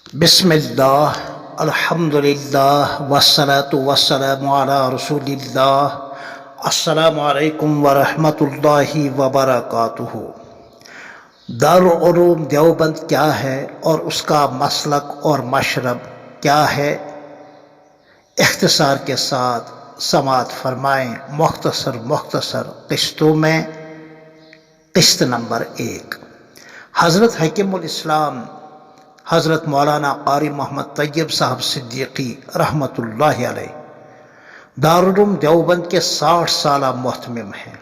بسم اللہ الحمد للہ والصلاة والسلام علی رسول اللہ۔ السلام علیکم ورحمۃ اللہ وبرکاتہ۔ دارالعلوم دیوبند کیا ہے اور اس کا مسلک اور مشرب کیا ہے، اختصار کے ساتھ سماعت فرمائیں مختصر قسطوں میں۔ قسط نمبر 1، حضرت حکیم الاسلام حضرت مولانا قاری محمد طیب صاحب صدیقی رحمۃ اللہ علیہ دارالعلوم دیوبند کے 60 سالہ محتمم ہیں۔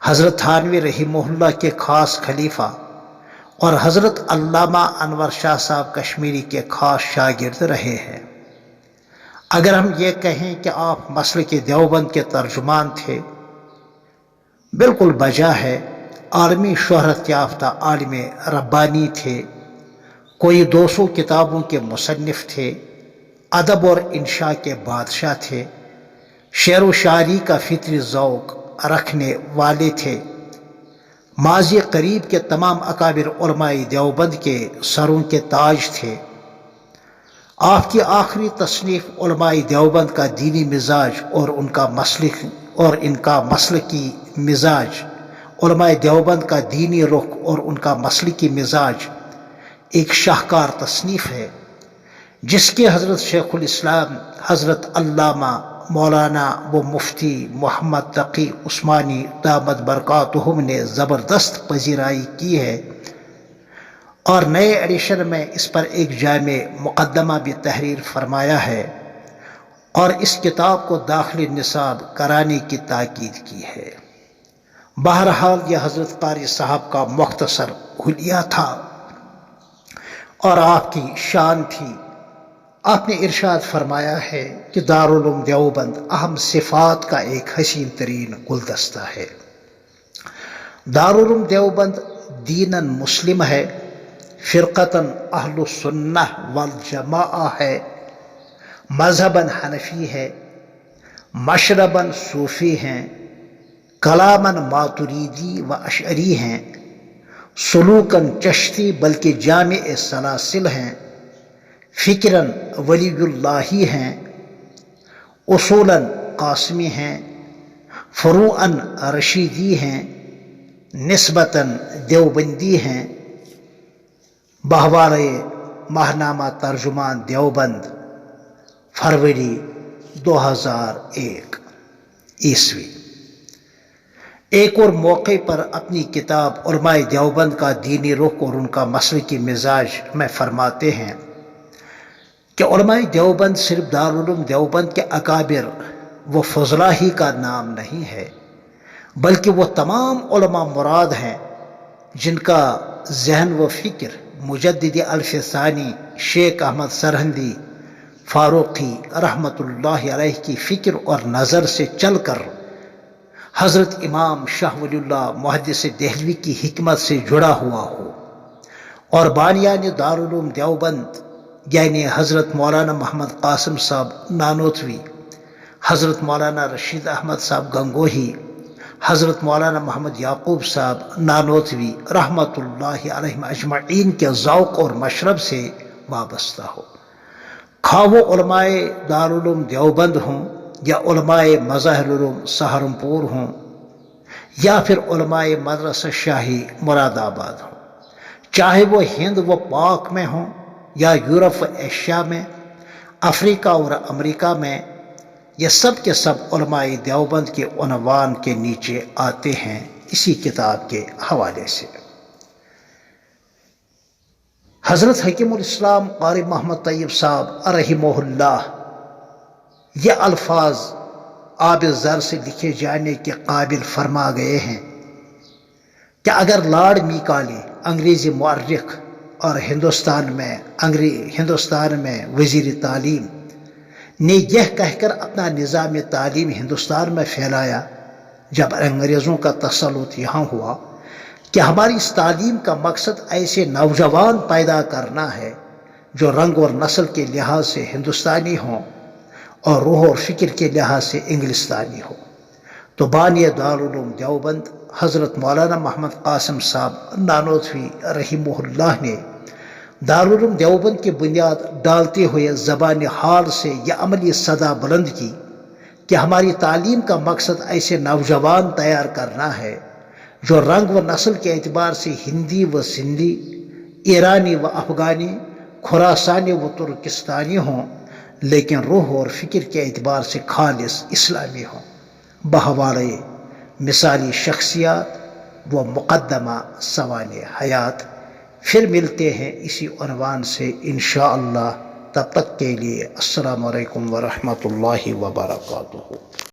حضرت تھانوی رحمہ اللہ کے خاص خلیفہ اور حضرت علامہ انور شاہ صاحب کشمیری کے خاص شاگرد رہے ہیں۔ اگر ہم یہ کہیں کہ آپ مسلک دیوبند کے ترجمان تھے، بالکل بجا ہے۔ عالمی شہرت یافتہ عالم ربانی تھے، کوئی 200 کتابوں کے مصنف تھے، ادب اور انشاء کے بادشاہ تھے، شعر و شاعری کا فطری ذوق رکھنے والے تھے، ماضی قریب کے تمام اکابر علماء دیوبند کے سروں کے تاج تھے۔ آپ کی آخری تصنیف علماء دیوبند کا دینی مزاج اور ان کا مسلکی مزاج، علماء دیوبند کا دینی رخ اور ان کا مسلکی مزاج ایک شاہکار تصنیف ہے، جس کے حضرت شیخ الاسلام حضرت علامہ مولانا و مفتی محمد تقی عثمانی دامت برکاتہم نے زبردست پذیرائی کی ہے، اور نئے ایڈیشن میں اس پر ایک جامع مقدمہ بھی تحریر فرمایا ہے، اور اس کتاب کو داخل نصاب کرانے کی تاکید کی ہے۔ بہرحال یہ حضرت قاری صاحب کا مختصر حلیہ تھا اور آپ کی شان تھی۔ آپ نے ارشاد فرمایا ہے کہ دارالعلوم دیوبند اہم صفات کا ایک حسین ترین گلدستہ ہے۔ دارالعلوم دیوبند دیناً مسلم ہے، فرقتاً اہل سنہ والجماعہ ہے، مذہباً حنفی ہے، مشرباً صوفی ہیں، کلاماً ماتریدی و اشعری ہیں، سلوکاً چشتی بلکہ جامع سلاسل ہیں، فکراً ولی اللہ ہیں، اصولاً قاسمی ہیں، فروعاً رشیدی ہیں، نسبتاً دیوبندی ہیں۔ بحوالہ ماہنامہ ترجمان دیوبند، فروری 2001 عیسوی۔ ایک اور موقع پر اپنی کتاب علماء دیوبند کا دینی رخ اور ان کا مسلکی مزاج میں فرماتے ہیں کہ علماء دیوبند صرف دارالعلوم دیوبند کے اکابر و فضلاء ہی کا نام نہیں ہے، بلکہ وہ تمام علماء مراد ہیں جن کا ذہن و فکر مجدد الف ثانی شیخ احمد سرہندی فاروقی رحمۃ اللہ علیہ کی فکر اور نظر سے چل کر حضرت امام شاہ ولی اللہ محدث دہلوی کی حکمت سے جڑا ہوا ہو، اور بانیان دارالعلوم دیوبند یعنی حضرت مولانا محمد قاسم صاحب نانوتوی، حضرت مولانا رشید احمد صاحب گنگوہی، حضرت مولانا محمد یعقوب صاحب نانوتوی رحمۃ اللہ علیہ اجمعین کے ذوق اور مشرب سے وابستہ ہو، خواہ وہ علماء دارالعلوم دیوبند ہوں یا علماء مظاہر العلوم سہارنپور ہوں یا پھر علماء مدرسہ شاہی مراد آباد ہوں، چاہے وہ ہند و پاک میں ہوں یا یورپ و ایشیا میں، افریقہ اور امریکہ میں، یہ سب کے سب علماء دیوبند کے عنوان کے نیچے آتے ہیں اسی کتاب کے حوالے سے۔ حضرت حکیم الاسلام قاری محمد طیب صاحب رحمہ اللہ یہ الفاظ آب زر سے لکھے جانے کے قابل فرما گئے ہیں کہ اگر لارڈ میکالے انگریزی مورخ اور ہندوستان میں وزیر تعلیم نے یہ کہہ کر اپنا نظام تعلیم ہندوستان میں پھیلایا جب انگریزوں کا تسلط یہاں ہوا کہ ہماری اس تعلیم کا مقصد ایسے نوجوان پیدا کرنا ہے جو رنگ اور نسل کے لحاظ سے ہندوستانی ہوں اور روح اور فکر کے لحاظ سے انگلستانی ہو، تو بانی دارالعلوم دیوبند حضرت مولانا محمد قاسم صاحب نانوتوی رحمہ اللہ نے دارالعلوم دیوبند کی بنیاد ڈالتے ہوئے زبان حال سے یہ عملی صدا بلند کی کہ ہماری تعلیم کا مقصد ایسے نوجوان تیار کرنا ہے جو رنگ و نسل کے اعتبار سے ہندی و سندھی، ایرانی و افغانی، خراسانی و ترکستانی ہوں، لیکن روح اور فکر کے اعتبار سے خالص اسلامی ہوں، بہواڑے مثالی شخصیات و مقدمہ سوانح حیات۔ پھر ملتے ہیں اسی عنوان سے انشاءاللہ، تب تک کے لیے السلام علیکم ورحمۃ اللہ وبرکاتہ۔